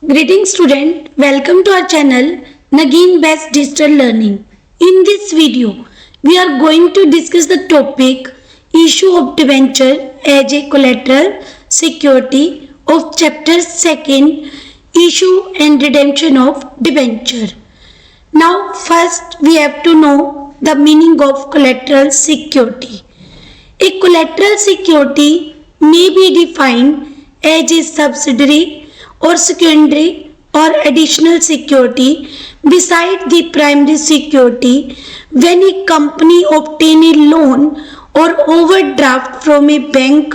Greetings student, welcome to our channel Nagin Best Digital Learning. In this video, we are going to discuss the topic issue of debenture as a collateral security of chapter 2nd issue and redemption of debenture. Now first we have to know the meaning of collateral security. A collateral security may be defined as a subsidiary or secondary or additional security beside the primary security when a company obtain a loan or overdraft from a bank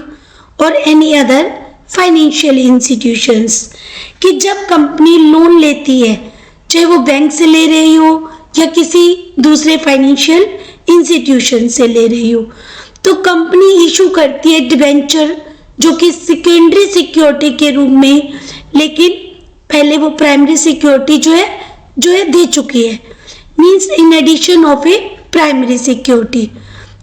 or any other financial institutions. कि जब company loan लेती है, चाहे वो bank से ले रही हो या किसी दूसरे फाइनेंशियल इंस्टीट्यूशन से ले रही हो, तो कंपनी इशू करती है डिबेंचर जो कि सेकेंडरी सिक्योरिटी के रूप में, लेकिन पहले वो प्राइमरी सिक्योरिटी जो है दे चुकी है. Means in addition of a primary security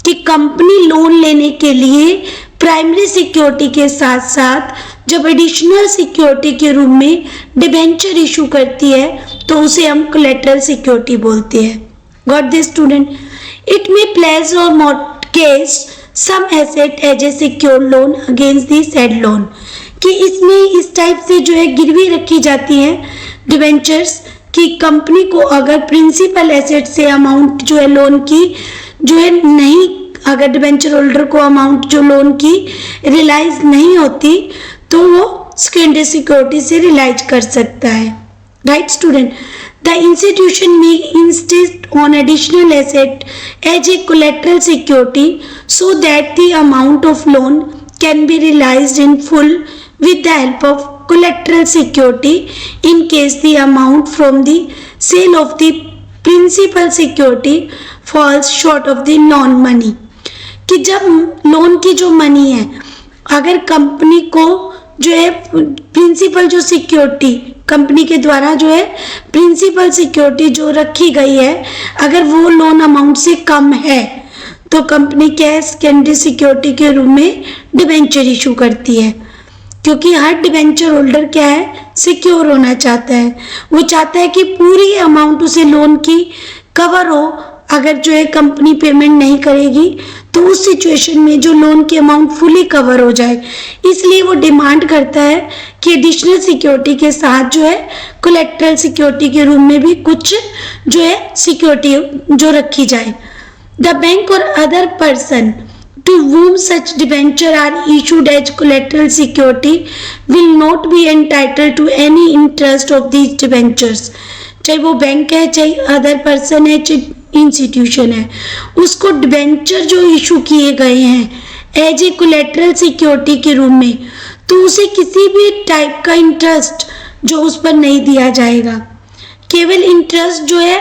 कि कंपनी लोन लेने के लिए प्राइमरी सिक्योरिटी के साथ साथ जब एडिशनल सिक्योरिटी के रूप में डिबेंचर इशू करती है तो उसे हम कोलैटरल सिक्योरिटी बोलते हैं. Got this student? It may place or mortgage some asset as a secure loan against the said loan, कि इसमें इस टाइप से जो है गिरवी रखी जाती है डिबेंचर्स कि कंपनी को अगर प्रिंसिपल एसेट से अमाउंट जो है लोन की जो है नहीं, अगर डिबेंचर होल्डर को अमाउंट जो लोन की रियलाइज नहीं होती तो वो सेकेंडरी सिक्योरिटी से रियलाइज कर सकता है. Right student? The institution may insist on additional asset as a collateral security so that the amount of loan can be realized in full with the help of collateral security in case the amount from the sale of the principal security falls short of the loan money. कि जब loan की जो money है, अगर company को जो है principal जो सिक्योरिटी कंपनी के द्वारा जो है प्रिंसिपल सिक्योरिटी जो रखी गई है, अगर वो लोन अमाउंट से कम है तो कंपनी क्या है सेकेंडरी सिक्योरिटी के रूप में डिबेंचर इशू करती है. क्योंकि हर डिबेंचर होल्डर क्या है, सिक्योर होना चाहता है. वो चाहता है कि पूरी अमाउंट उसे लोन की कवर हो. अगर जो है कंपनी पेमेंट नहीं करेगी तो उस सिचुएशन में जो लोन की अमाउंट फुली कवर हो जाए, इसलिए वो डिमांड करता है कि एडिशनल सिक्योरिटी के साथ जो है कोलैटरल सिक्योरिटी के रूप में भी कुछ जो है सिक्योरिटी जो रखी जाए. द बैंक और other person to whom such debenture are issued as collateral security will not be entitled to any interest of these debentures. चाहे वो बैंक है, चाहे अदर पर्सन है, चाहे इंस्टीट्यूशन है, उसको डिबेंचर जो इशू किए गए हैं एज ए कोलैटरल सिक्योरिटी के रूप में, तो उसे किसी भी टाइप का इंटरेस्ट जो उस पर नहीं दिया जाएगा. केवल इंटरेस्ट जो है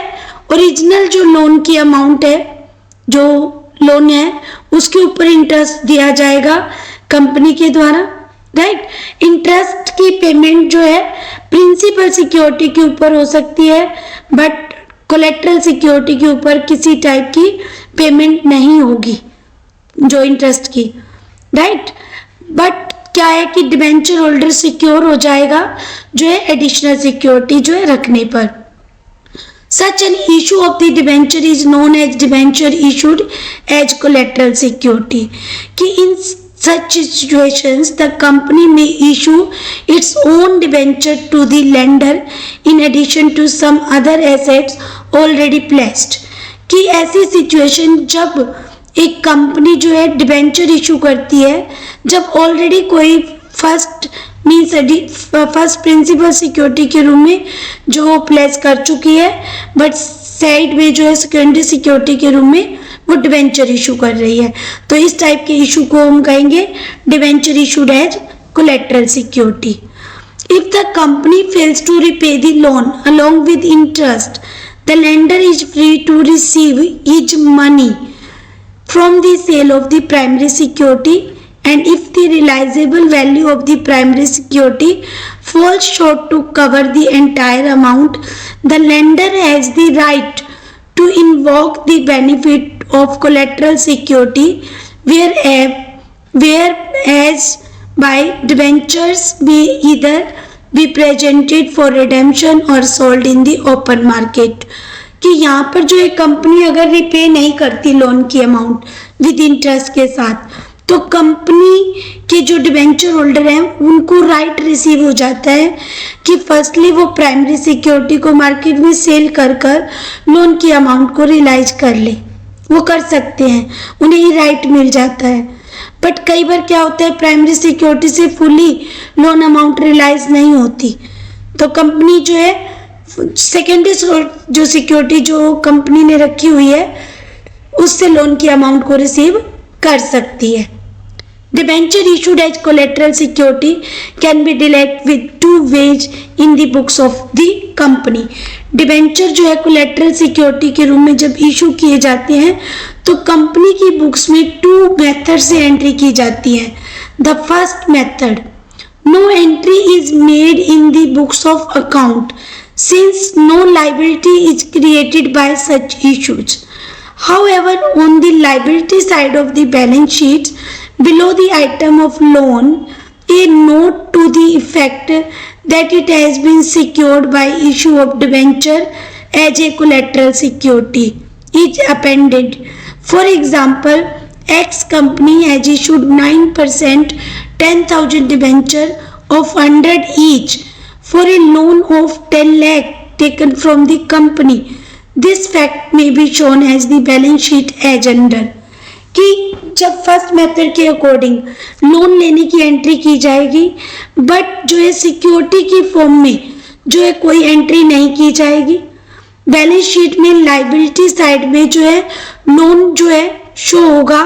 ओरिजिनल जो लोन की अमाउंट है, जो लोन है उसके ऊपर इंटरेस्ट दिया जाएगा कंपनी के द्वारा. राइट? इंटरेस्ट की पेमेंट जो है प्रिंसिपल सिक्योरिटी के ऊपर हो सकती है, बट कोलैटरल सिक्योरिटी के ऊपर किसी टाइप की पेमेंट नहीं होगी जो इंटरेस्ट की. राइट? बट क्या है कि डिबेंचर होल्डर सिक्योर हो जाएगा जो है एडिशनल सिक्योरिटी जो है रखने पर. Such an issue of the debenture is known as debenture issued as collateral security. कि in such situations the company may issue its own debenture to the lender in addition to some other assets already placed. कि ऐसी situation जब एक company जो है debenture issue करती है, जब ऑलरेडी कोई फर्स्ट प्रिंसिपल सिक्योरिटी के रूप में जो प्लेस कर चुकी है, बट साइड में जो है सेकेंडरी सिक्योरिटी के रूप में वो डिबेंचर इशू कर रही है, तो इस टाइप के इशू को हम कहेंगे debenture issued as collateral security. If the company fails to repay the loan along with interest, the lender is free to receive his money from the sale of the primary security. And if the realizable value of the primary security falls short to cover the entire amount, the lender has the right to invoke the benefit of collateral security, whereas by debentures be either be presented for redemption or sold in the open market. कि यहाँ पर जो एक company अगर repay नहीं करती loan की amount with interest के साथ, तो कंपनी के जो डिबेंचर होल्डर हैं उनको राइट रिसीव हो जाता है कि फर्स्टली वो प्राइमरी सिक्योरिटी को मार्केट में सेल कर कर लोन की अमाउंट को रियलाइज कर ले। वो कर सकते हैं, उन्हें ही राइट मिल जाता है। बट कई बार क्या होता है, प्राइमरी सिक्योरिटी से फुली लोन अमाउंट रियलाइज नहीं होती, तो कंपनी जो है सेकेंडरी जो सिक्योरिटी जो कंपनी ने रखी हुई है उससे लोन की अमाउंट को रिसीव कर सकती है। Debenture issued as collateral security can be dealt with 2 ways in the books of the company. Debenture जो है कोलेटरल सिक्योरिटी के रूप में जब इशू किए जाते हैं तो कंपनी की बुक्स में 2 मेथड से एंट्री की जाती है। The first method, no entry is made in the books of account since no liability is created by such issues. However, on the liability side of the balance sheet, below the item of loan, a note to the effect that it has been secured by issue of debenture as a collateral security is appended. For example, X company has issued 9% 10,000 debenture of 100 each for a loan of 10 lakh taken from the company. This fact may be shown as the balance sheet as under. कि जब first method के according loan लेने की entry की जाएगी, but जो है security की फॉर्म में जो है कोई एंट्री नहीं की जाएगी। बैलेंस शीट में लाइबिलिटी साइड में जो है लोन जो है शो होगा,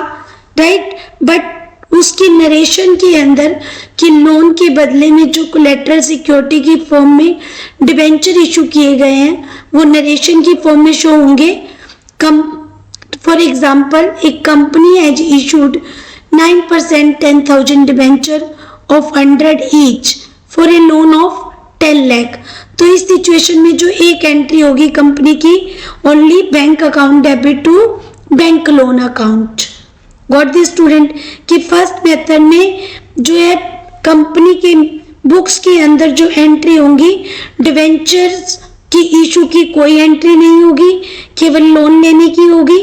राइट, बट उसकी नरेशन के अंदर कि लोन के बदले में जो कोलेटरल सिक्योरिटी की फॉर्म में डिबेंचर इशू किए गए हैं वो नरेशन की फॉर्म में शो होंगे। फॉर एग्जाम्पल, एक company has issued 9% 10,000 debenture of 100 each for a loan of 10 lakh. तो इस सिचुएशन में जो एक एंट्री होगी कंपनी की, only bank account debit to bank loan account. Got the student कि फर्स्ट मेथड में जो है कंपनी के बुक्स के अंदर जो एंट्री होंगी डिवेंचर्स की इशू की कोई एंट्री नहीं होगी, केवल लोन लेने की होगी,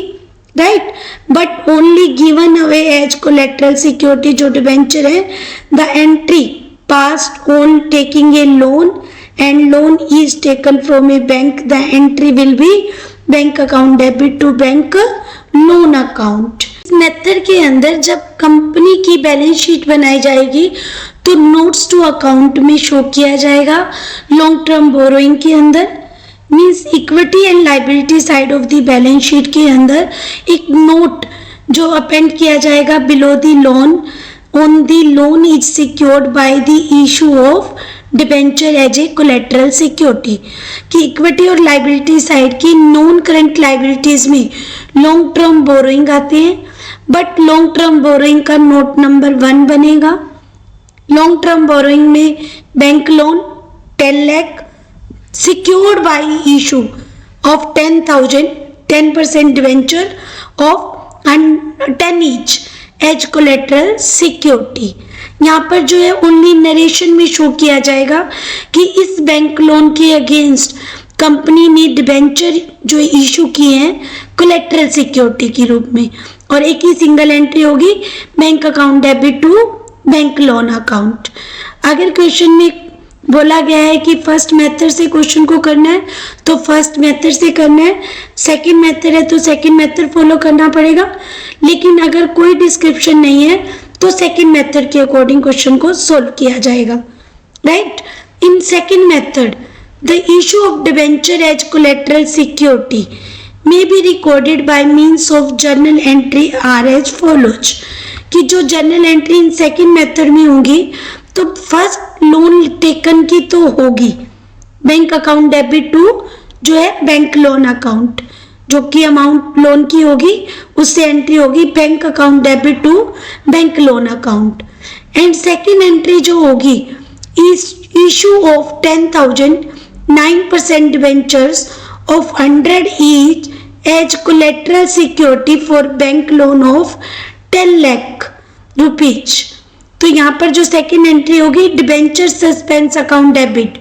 right, but only given away as collateral security जो डिवेंचर है, the entry passed on taking a loan and loan is taken from a bank, the entry will be bank account debit to bank loan account. इस method के अंदर जब company की balance sheet बनाई जाएगी तो नोट्स टू अकाउंट में show किया जाएगा लॉन्ग टर्म बोरोइंग के अंदर, means equity and liability side of the balance sheet के अंदर एक नोट जो अपेंड किया जाएगा below the loan on the loan is secured by the issue of debenture as a collateral security. कि equity और लाइबिलिटी साइड की non current liabilities में लॉन्ग टर्म बोरोइंग आते हैं, बट लॉन्ग टर्म बोरोइंग का note number 1 बनेगा। Long term borrowing में bank loan 10 lakh secured by issue of 10,000 10% debenture of 10 each as collateral security. यहाँ पर जो है ओनली नरेशन में शो किया जाएगा कि इस बैंक लोन के अगेंस्ट कंपनी ने डिबेंचर जो इशू किए हैं कोलेटरल सिक्योरिटी के रूप में, और एक ही सिंगल एंट्री होगी bank account debit to bank loan account. अगर क्वेश्चन में बोला गया है कि फर्स्ट मेथड से क्वेश्चन को करना है तो फर्स्ट मेथड से करना है, सेकंड मेथड है तो सेकंड मेथड फॉलो करना पड़ेगा, लेकिन अगर कोई डिस्क्रिप्शन नहीं है तो सेकंड मेथड के अकॉर्डिंग क्वेश्चन को सोल्व किया जाएगा, right. In second method the issue of debenture as collateral security may be recorded by means of journal entry are as follows। कि जो journal entry in second method में होगी तो first loan taken की तो होगी बैंक अकाउंट डेबिट टू जो है बैंक लोन अकाउंट, जो कि अमाउंट लोन की होगी उससे एंट्री होगी bank account debit to bank loan account. And second entry जो होगी issue of 10,000 9% debentures of 100 each as collateral security for bank loan of 10 lakh rupees। तो यहाँ पर जो सेकेंड एंट्री होगी, debenture suspense account debit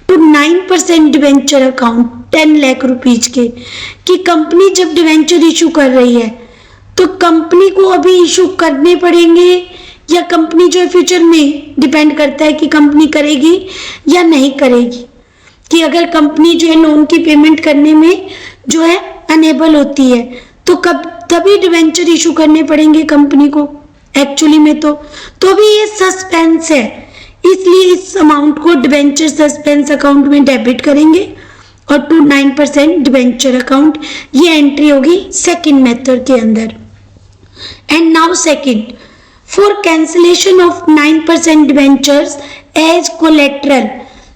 to 9% debenture account 10 lakh rupees के, कि company जब डिबेंचर इशू कर रही है तो कंपनी को अभी इशू करने पड़ेंगे या कंपनी जो है फ्यूचर में, डिपेंड करता है कि कंपनी करेगी या नहीं करेगी। कि अगर कंपनी जो है लोन की पेमेंट करने में जो है अनेबल होती है तो कब तभी डिबेंचर इशू करने पड़ेंगे कंपनी को एक्चुअली में। तो भी ये सस्पेंस है, इसलिए इस अमाउंट को डिबेंचर सस्पेंस अकाउंट में डेबिट करेंगे और टू 9% डिबेंचर अकाउंट, ये एंट्री होगी सेकंड मेथड के अंदर। And now second, for cancellation of 9% debentures as collateral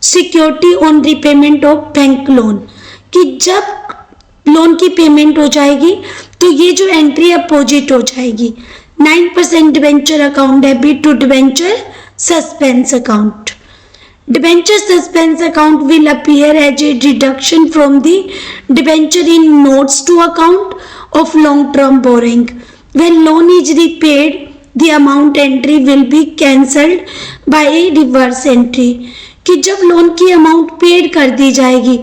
security on repayment of bank loan, कि जब लोन की पेमेंट हो जाएगी तो ये जो एंट्री अपोजिट हो जाएगी, 9% debenture account debit to debenture suspense account. Debenture suspense account will appear as a deduction from the debenture in notes to account of long-term borrowing. When loan is repaid, the amount entry will be cancelled by a reverse entry. कि जब loan की amount paid कर दी जाएगी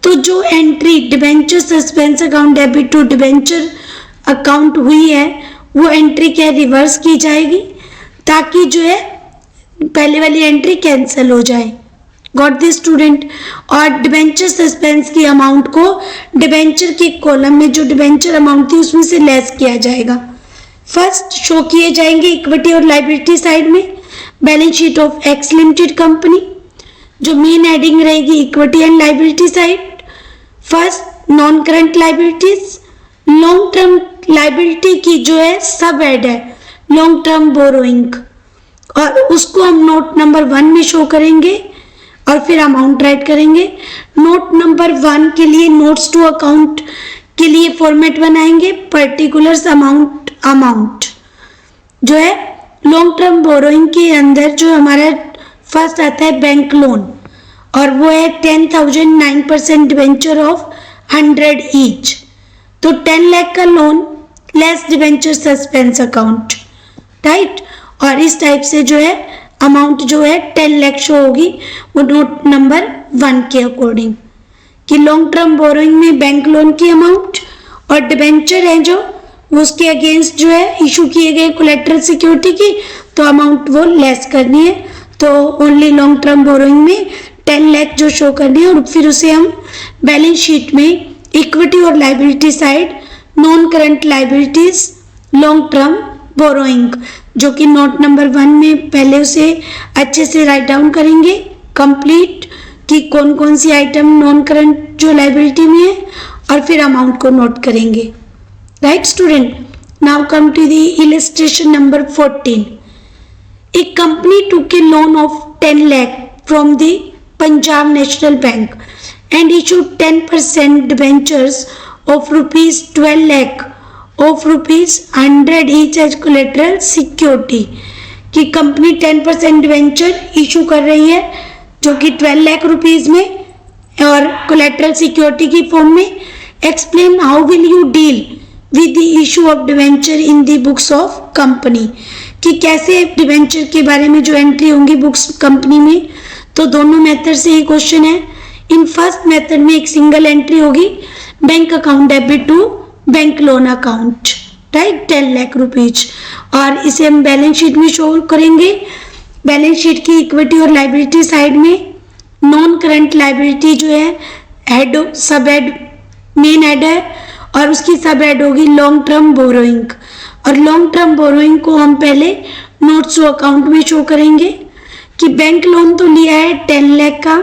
तो जो entry debenture suspense account debit to debenture account हुई है वो एंट्री क्या रिवर्स की जाएगी, ताकि जो है पहले वाली एंट्री कैंसिल हो जाए। Got this student. और डिबेंचर सस्पेंस की अमाउंट को डिबेंचर के कॉलम में जो डिबेंचर अमाउंट थी उसमें से लेस किया जाएगा। फर्स्ट शो किए जाएंगे इक्विटी और लाइबिलिटी साइड में, balance sheet of x limited company, जो मेन हेडिंग रहेगी equity and liability side. First non current liabilities, long term liability की जो है सब हेड है लॉन्ग टर्म बोरोइंग, और उसको हम नोट नंबर 1 में शो करेंगे और फिर अमाउंट राइट करेंगे। नोट नंबर 1 के लिए नोट्स टू अकाउंट के लिए फॉर्मेट बनाएंगे, पर्टिकुलर्स अमाउंट जो है लॉन्ग टर्म बोरोइंग के अंदर जो हमारा फर्स्ट आता है बैंक लोन, और वो है 10,000 9% डिबेंचर ऑफ 100 ईच, तो 10 लाख का loan less debenture suspense account, right. और इस टाइप से जो है अमाउंट जो है 10 लाख शो होगी वो नोट नंबर 1 के अकॉर्डिंग, कि लॉन्ग टर्म बोरोइंग में बैंक लोन की अमाउंट और डिबेंचर है जो उसके अगेंस्ट जो है इशू किए गए कोलेट्रल सिक्योरिटी की, तो अमाउंट वो लेस करनी है। तो ओनली लॉन्ग टर्म बोरोइंग में 10 लाख जो शो करनी है, और फिर उसे हम बैलेंस शीट में इक्विटी और liability side non current liabilities long term borrowing, जो कि नोट नंबर 1 में पहले उसे अच्छे से राइट डाउन करेंगे कंप्लीट, कि कौन कौन सी आइटम नॉन करंट जो लाइबिलिटी में है, और फिर अमाउंट को नोट करेंगे, right student. Now come to the illustration number 14। A company took a loan of 10 lakh from the Punjab National Bank and issued 10% debentures of rupees 12 lakh of rupees 100 each as collateral security, कि company 10% debenture issue कर रही है जो कि 12 lakh rupees में और collateral security की form में। Explain how will you deal with the issue of debenture in the books of company, कि कैसे डिवेंचर के बारे में जो एंट्री होंगी बुक्स कंपनी में। तो दोनों मेथड से ही क्वेश्चन है। इन फर्स्ट मेथड में एक सिंगल एंट्री होगी, bank account debit to bank loan account, right, 10 lakh rupees, और इसे हम बैलेंस शीट में शो करेंगे। बैलेंस शीट की इक्विटी और लाइबिलिटी साइड में नॉन करंट लाइबिलिटी जो है हेड सब हेड मेन हेड है, और उसकी सब हेड होगी लॉन्ग टर्म बोरोइंग, और लॉन्ग टर्म बोरोइंग को हम पहले नोट्स टू अकाउंट में शो करेंगे कि बैंक लोन तो लिया है 10 लाख का,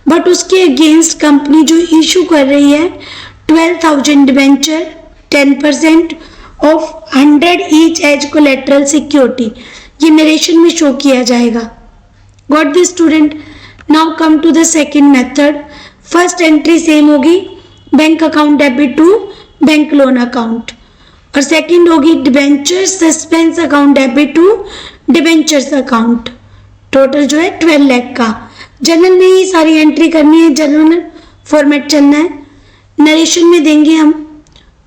बट उसके अगेंस्ट कंपनी जो इशू कर रही है 12,000 debenture 10% of 100 each as collateral security, ये नरेशन में शो किया जाएगा। Got this student. Now come to the second method. First entry same होगी, bank account debit to bank loan account, और सेकंड होगी debenture suspense account debit to debentures account, total जो है 12 लाख का। जनरल में ही सारी एंट्री करनी है, जनरल फॉर्मेट चलना है। नरेशन में देंगे हम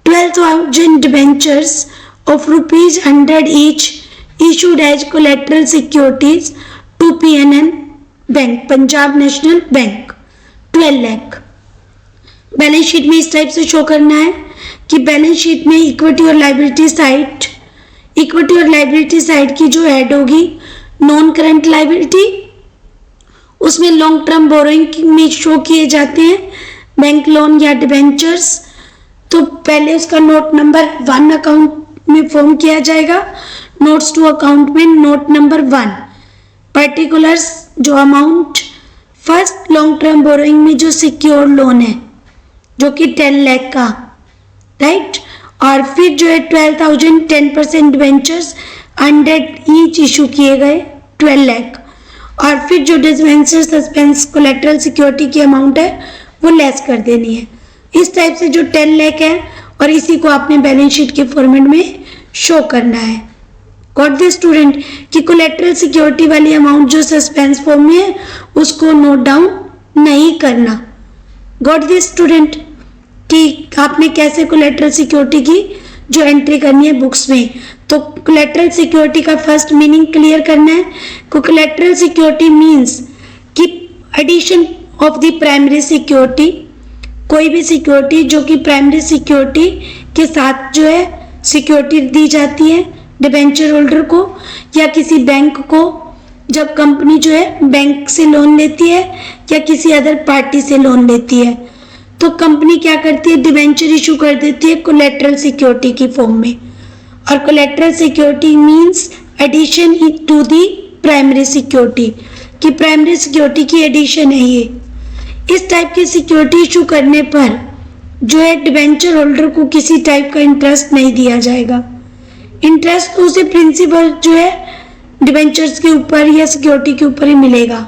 12,000 debentures of rupees 100 each issued as collateral securities to PNN bank, Punjab national bank, 12 lakh. Balance sheet में इस टाइप से शो करना है कि बैलेंस शीट में इक्विटी और लाइबिलिटी साइड की जो हेड होगी नॉन करंट लाइबिलिटी, उसमें लॉन्ग टर्म बोरोइंग में शो किए जाते हैं बैंक लोन या डिबेंचर्स। तो पहले उसका नोट नंबर 1 अकाउंट में फॉर्म किया जाएगा, नोट्स टू अकाउंट में नोट नंबर 1, पर्टिकुलर्स जो amount first long term borrowing में जो सिक्योर लोन है जो कि 10 लाख का, राइट। और फिर जो है 12,000 10% डिबेंचर्स 100 ईच इशू किए गए 12 लाख। और फिर जो डिबेंचर सस्पेंस कोलेटरल सिक्योरिटी की अमाउंट है वो लेस कर देनी है। इस टाइप से जो 10 लाख है और इसी को आपने बैलेंस शीट के फॉर्मेट में शो करना है। गॉट दिस स्टूडेंट कि कोलेटरल सिक्योरिटी वाली अमाउंट जो सस्पेंस फॉर्म में है उसको नोट डाउन नहीं करना। गॉट दिस स्टूडेंट कि आपने कैसे कोलेटरल सिक्योरिटी की जो एंट्री करनी है बुक्स में। तो कोलेटरल सिक्योरिटी का फर्स्ट मीनिंग क्लियर करना है। कोलेटरल सिक्योरिटी मीन्स कि addition of the primary security, कोई भी सिक्योरिटी जो कि प्राइमरी सिक्योरिटी के साथ जो है सिक्योरिटी दी जाती है डिबेंचर होल्डर को या किसी बैंक को। जब कंपनी जो है बैंक से लोन लेती है या किसी अदर पार्टी से लोन लेती है तो कंपनी क्या करती है, डिबेंचर इशू कर देती है कोलेटरल सिक्योरिटी की फॉर्म में। और collateral security means addition to the primary security, कि प्राइमरी सिक्योरिटी की एडिशन है ये। इस टाइप की सिक्योरिटी इशू करने पर जो है डिबेंचर होल्डर को किसी टाइप का इंटरेस्ट नहीं दिया जाएगा। इंटरेस्ट तो उसे प्रिंसिपल जो है डिबेंचर्स के ऊपर या सिक्योरिटी के ऊपर ही मिलेगा।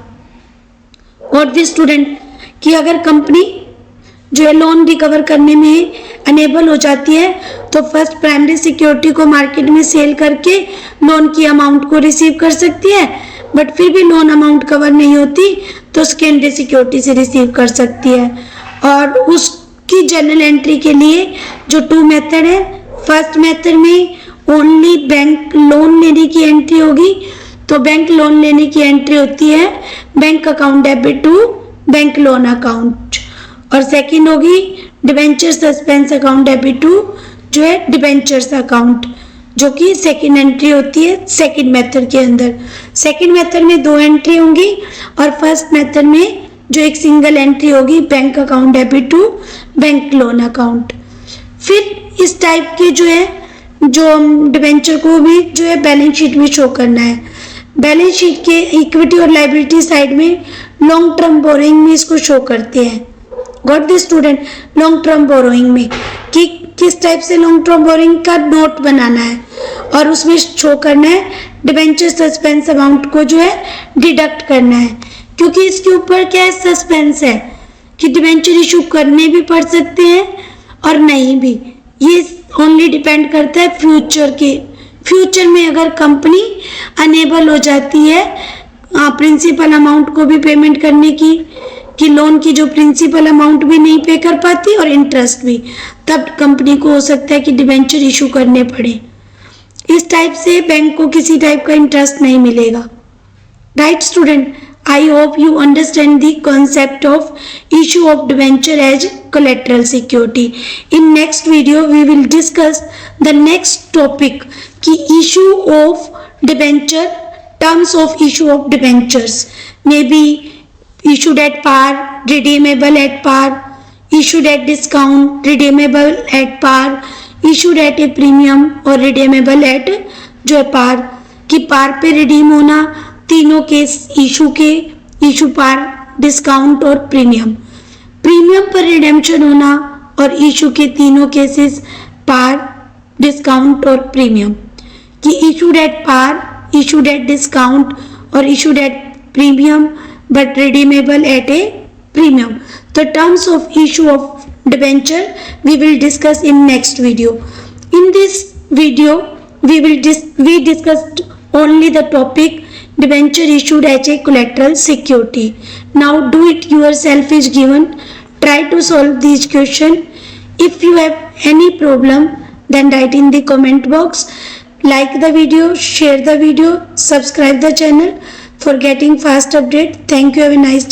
और दिस स्टूडेंट कि अगर कंपनी जो है लोन रिकवर करने में अनेबल हो जाती है तो फर्स्ट प्राइमरी सिक्योरिटी को मार्केट में सेल करके लोन की अमाउंट को रिसीव कर सकती है, बट फिर भी लोन अमाउंट कवर नहीं होती तो सेकेंडरी सिक्योरिटी से रिसीव कर सकती है। और उसकी जर्नल एंट्री के लिए जो 2 मेथड है, फर्स्ट मेथड में ओनली बैंक लोन लेने की एंट्री होगी, तो बैंक लोन लेने की एंट्री होती है bank account debit to bank loan account. और सेकंड होगी debenture suspense account debit to जो है डिबेंचर्स अकाउंट, जो कि सेकंड एंट्री होती है सेकंड मेथड के अंदर। सेकंड मेथड में 2 एंट्री होंगी और फर्स्ट मेथड में जो एक सिंगल एंट्री होगी bank account debit to bank loan account. फिर इस टाइप की जो है जो डिबेंचर को भी जो है बैलेंस शीट में शो करना है। बैलेंस शीट के इक्विटी और लाइबिलिटी साइड में लॉन्ग टर्म बोरोइंग में इसको शो करते हैं। Got this student, long term borrowing में कि किस टाइप से लॉन्ग टर्म बोरोइंग का नोट बनाना है और उसमें शो करना है डिबेंचर सस्पेंस अमाउंट को जो है डिडक्ट करना है, क्योंकि इसके ऊपर क्या है सस्पेंस है कि डिबेंचर इशू करने भी पड़ सकते हैं और नहीं भी। ये ओनली डिपेंड करता है फ्यूचर में अगर कंपनी अनेबल हो जाती है प्रिंसिपल अमाउंट को भी पेमेंट करने की, कि लोन की जो प्रिंसिपल अमाउंट भी नहीं पे कर पाती और इंटरेस्ट भी, तब कंपनी को हो सकता है कि डिबेंचर इशू करने पड़े। इस टाइप से बैंक को किसी टाइप का इंटरेस्ट नहीं मिलेगा। Right student, I hope you understand the concept of issue of debenture as collateral security. In next video we will discuss the next topic कि issue of debenture, terms of issue of debentures may be issued at par, redeemable at par, issued at discount, redeemable at par, issued at a premium और redeemable at जो है par, कि par पे redeem होना तीनों case issue के, issue par, discount और premium पर रिडेम्पशन होना और इशू के तीनों केसेस पार, डिस्काउंट और प्रीमियम, कि issued at par, issued at discount और issued at premium but redeemable at a premium. तो terms of issue of debenture we will discuss in next video. In this video we discussed only the topic debenture issued as a collateral security. Now do it yourself is given. Try to solve these question. If you have any problem then write in the comment box. Like the video, share the video, subscribe the channel for getting fast update. Thank you. Have a nice day.